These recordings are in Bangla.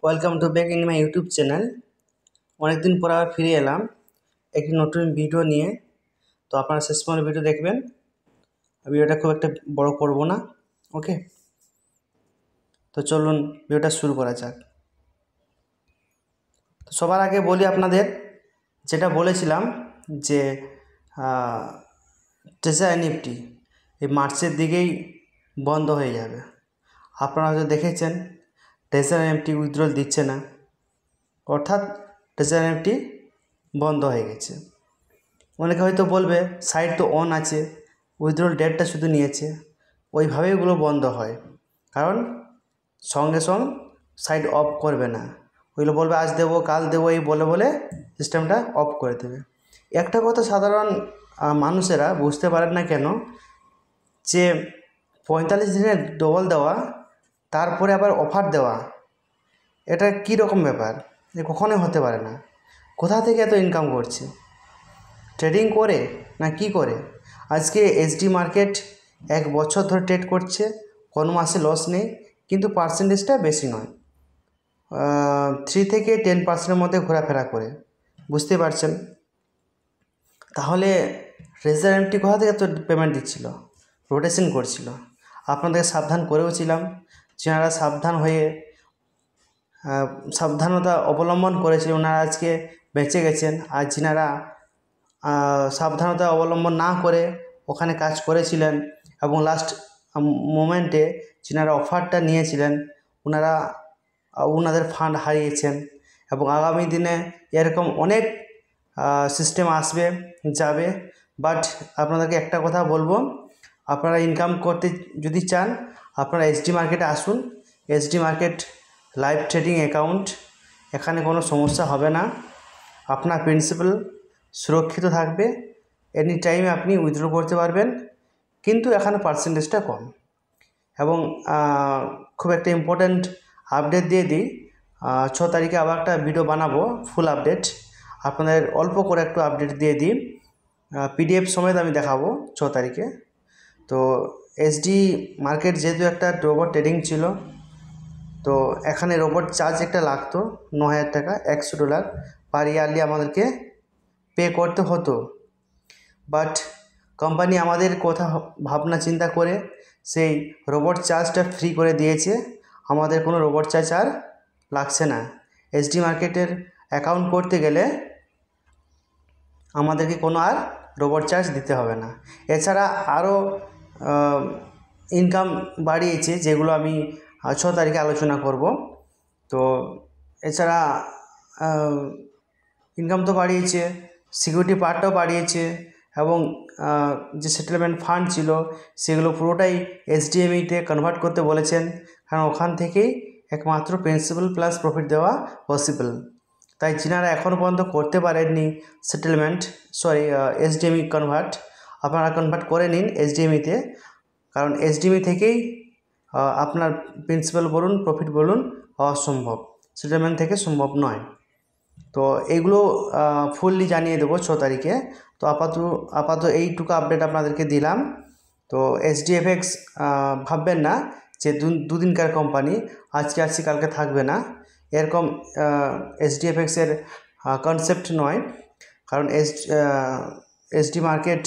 Welcome to back in my YouTube channel. অনেকদিন পর আবার ফিরে এলাম একটি নতুন ভিডিও নিয়ে। তো আপনারা শেষ পর্যন্ত ভিডিও দেখবেন। ভিডিওটা খুব একটা বড় করব না, ওকে? তো চলুন ভিডিওটা শুরু করা যাক। তো সবার আগে বলি আপনাদের, যেটা বলেছিলাম যে ট্রেজার এনএফটি এই মার্চের দিকেই বন্ধ হয়ে যাবে। আপনারা হয়তো দেখেছেন ট্রেজার এনএফটি উইথড্রল দিচ্ছে না, অর্থাৎ ট্রেজার এনএফটি বন্ধ হয়ে গেছে। অনেকে হয়তো বলবে সাইট তো অন আছে, উইথড্রল ডেটটা শুধু নিয়েছে। ওইভাবেই এগুলো বন্ধ হয়, কারণ সঙ্গে সঙ্গে সাইট অফ করবে না। ওইগুলো বলবে আজ দেবো কাল দেবো, এই বলে বলে সিস্টেমটা অফ করে দেবে। একটা কথা সাধারণ মানুষেরা বুঝতে পারেন না কেন, যে 45 দিনের ডবল দেওয়া, তারপরে আবার অফার দেওয়া, এটা কী রকম ব্যাপার? এ কখনোই হতে পারে না। কোথা থেকে এত ইনকাম করছে? ট্রেডিং করে না কি করে? আজকে এসডি মার্কেট 1 বছর ধরে ট্রেড করছে, কোনো মাসে লস নেই, কিন্তু পার্সেন্টেজটা বেশি নয়, 3 থেকে 10% মধ্যে ঘোরাফেরা করে। বুঝতে পারছেন? তাহলে ট্রেজার এনএফটি কোথা থেকে তো পেমেন্ট দিচ্ছিল? রোটেশন করছিল। আপনাদেরকে সাবধান করেওছিলাম, যারা সাবধান হয়ে সাবধানতা অবলম্বন করেছিল ওনারা আজকে বেঁচে গেছেন। আর যিনারা সাবধানতা অবলম্বন না করে ওখানে কাজ করেছিলেন এবং লাস্ট মোমেন্টে যিনারা অফারটা নিয়েছিলেন ওনাদের ফান্ড হারিয়েছেন। এবং আগামী দিনে এরকম অনেক সিস্টেম আসবে যাবে। বাট আপনাদেরকে একটা কথা বলবো, আপনারা ইনকাম করতে যদি চান আপনারা এসডি মার্কেটে আসুন। SD market live trading account, এখানে কোনো সমস্যা হবে না। আপনার প্রিন্সিপাল সুরক্ষিত থাকবে, এনি টাইমে আপনি উইথড্র করতে পারবেন, কিন্তু এখানে পার্সেন্টেজটা কম। এবং খুব একটা ইম্পর্ট্যান্ট আপডেট দিয়ে দিই, 6 তারিখে আবার একটা ভিডিও বানাবো ফুল আপডেট। আপনাদের অল্প করে একটু আপডেট দিয়ে দিই, পিডিএফ সমেত আমি দেখাবো 6 তারিখে। তো এসডি মার্কেট যেহেতু একটা রোবট ট্রেডিং ছিল, তো এখানে রোবট চার্জ একটা লাগতো 9,000 টাকা, $100 পার ইয়ারলি আমাদেরকে পে করতে হতো। বাট কোম্পানি আমাদের কথা ভাবনা চিন্তা করে সেই রোবট চার্জটা ফ্রি করে দিয়েছে। আমাদের কোনো রোবট চার্জ আর লাগছে না। এসডি মার্কেটের অ্যাকাউন্ট করতে গেলে আমাদেরকে কোনো আর রোবট চার্জ দিতে হবে না। এছাড়া আরও ইনকাম বাড়িয়েছে, যেগুলো আমি 6 তারিখে আলোচনা করব। তো এছাড়া ইনকাম তো বাড়িয়েছে, সিকিউরিটি পার্টটাও বাড়িয়েছে, এবং যে সেটেলমেন্ট ফান্ড ছিল সেগুলো পুরোটাই এসডিএমইতে কনভার্ট করতে বলেছেন, কারণ ওখান থেকেই একমাত্র প্রিন্সিপাল প্লাস প্রফিট দেওয়া পসিবল। তাই যিনারা এখনও পর্যন্ত করতে পারেননি সেটেলমেন্ট, এসডিএমই কনভার্ট, আপনারা কনভার্ট করে নিন এসডিএমইতে, কারণ এসডিএমই থেকেই আপনার প্রিন্সিপাল বলুন প্রফিট বলুন পাওয়া সম্ভব, সেটেলমেন্ট থেকে সম্ভব নয়। তো এগুলো ফুললি জানিয়ে দেবো 6 তারিখে। তো আপাতত এইটুকু আপডেট আপনাদেরকে দিলাম। তো এসডিএফএক্স ভাববেন না যে দুদিনকার কোম্পানি, আজকে আসছি কালকে থাকবে না, এরকম এসডিএফএক্সের কনসেপ্ট নয়। কারণ এসডি মার্কেট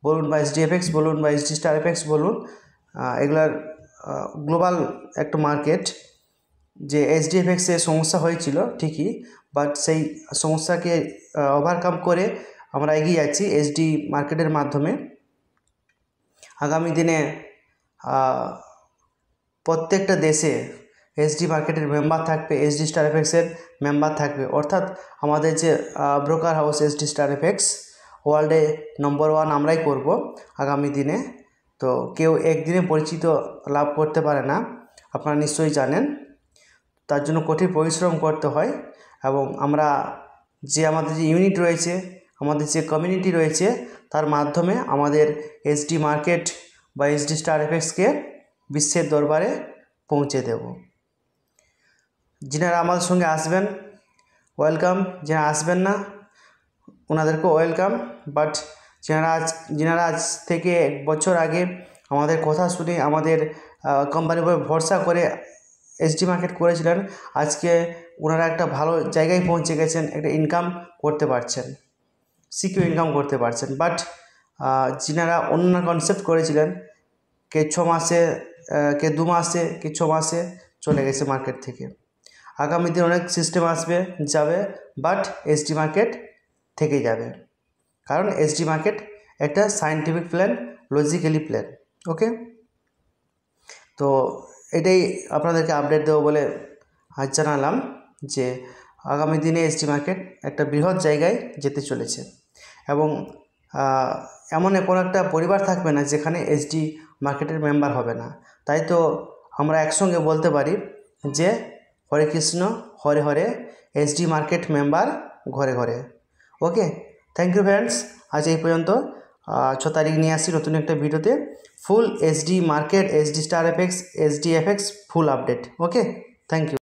বলুন বা এসডিএফএক্স বলুন বা এসডি স্টার এফএক্স বলুন, এগুলার গ্লোবাল একটা মার্কেট। যে এসডিএফএক্সে সমস্যা হয়েছিল ঠিকই, বাট সেই সমস্যাকে ওভারকাম করে আমরা এগিয়ে যাচ্ছি এসডি মার্কেটের মাধ্যমে। আগামী দিনে প্রত্যেকটা দেশে এসডি মার্কেটের মেম্বার থাকবে, এসডি স্টার এফএক্সের মেম্বার থাকবে, অর্থাৎ আমাদের যে broker house SD star FX ওয়ার্ল্ডে নম্বর 1 আমরাই করব আগামী দিনে। তো কেউ একদিনে পরিচিত লাভ করতে পারে না, আপনারা নিশ্চয়ই জানেন। তার জন্য কঠিন পরিশ্রম করতে হয়, এবং আমরা আমাদের যে ইউনিট রয়েছে, আমাদের যে কমিউনিটি রয়েছে, তার মাধ্যমে আমাদের এসডি মার্কেট বা এসডি স্টার এফএক্সকে বিশ্বের দরবারে পৌঁছে দেব। যিনারা আমাদের সঙ্গে আসবেন ওয়েলকাম, যারা আসবেন না ওনাদেরকে ওয়েলকাম। বাট যিনারা আজ থেকে 1 বছর আগে আমাদের কথা শুনে আমাদের কোম্পানির উপর ভরসা করে এসডি মার্কেট করেছিলেন, আজকে ওনারা একটা ভালো জায়গায় পৌঁছে গেছেন, একটা ইনকাম করতে পারছেন, সিকিউর ইনকাম করতে পারছেন। বাট যিনারা অন্য কনসেপ্ট করেছিলেন, কে 6 মাসে, কে 2 মাসে, কে 6 মাসে চলে গেছে মার্কেট থেকে। আগামী দিন অনেক সিস্টেম আসবে, যাবে, বাট এসডি মার্কেট থেকে যাবে, কারণ এসডি মার্কেট একটা সায়েন্টিফিক প্ল্যান, লজিক্যালি প্ল্যান। ওকে, তো এটাই আপনাদেরকে আপডেট দেবো বলে আজ জানালাম যে আগামী দিনে এসডি মার্কেট একটা বৃহৎ জায়গায় যেতে চলেছে, এবং এমন কোনো একটা পরিবার থাকবে না যেখানে এসডি মার্কেটের মেম্বার হবে না। তাই তো আমরা একসঙ্গে বলতে পারি যে হরে Krishna Hare Hare, SD market member ঘরে ঘরে। ওকে, থ্যাংক ইউ ফ্রেন্ডস, আজ এই পর্যন্ত। 6 তারিখ নিয়ে আসছি নতুন একটা ভিডিওতে full SD market, SD star FX, SD FX full update. Okay, thank you.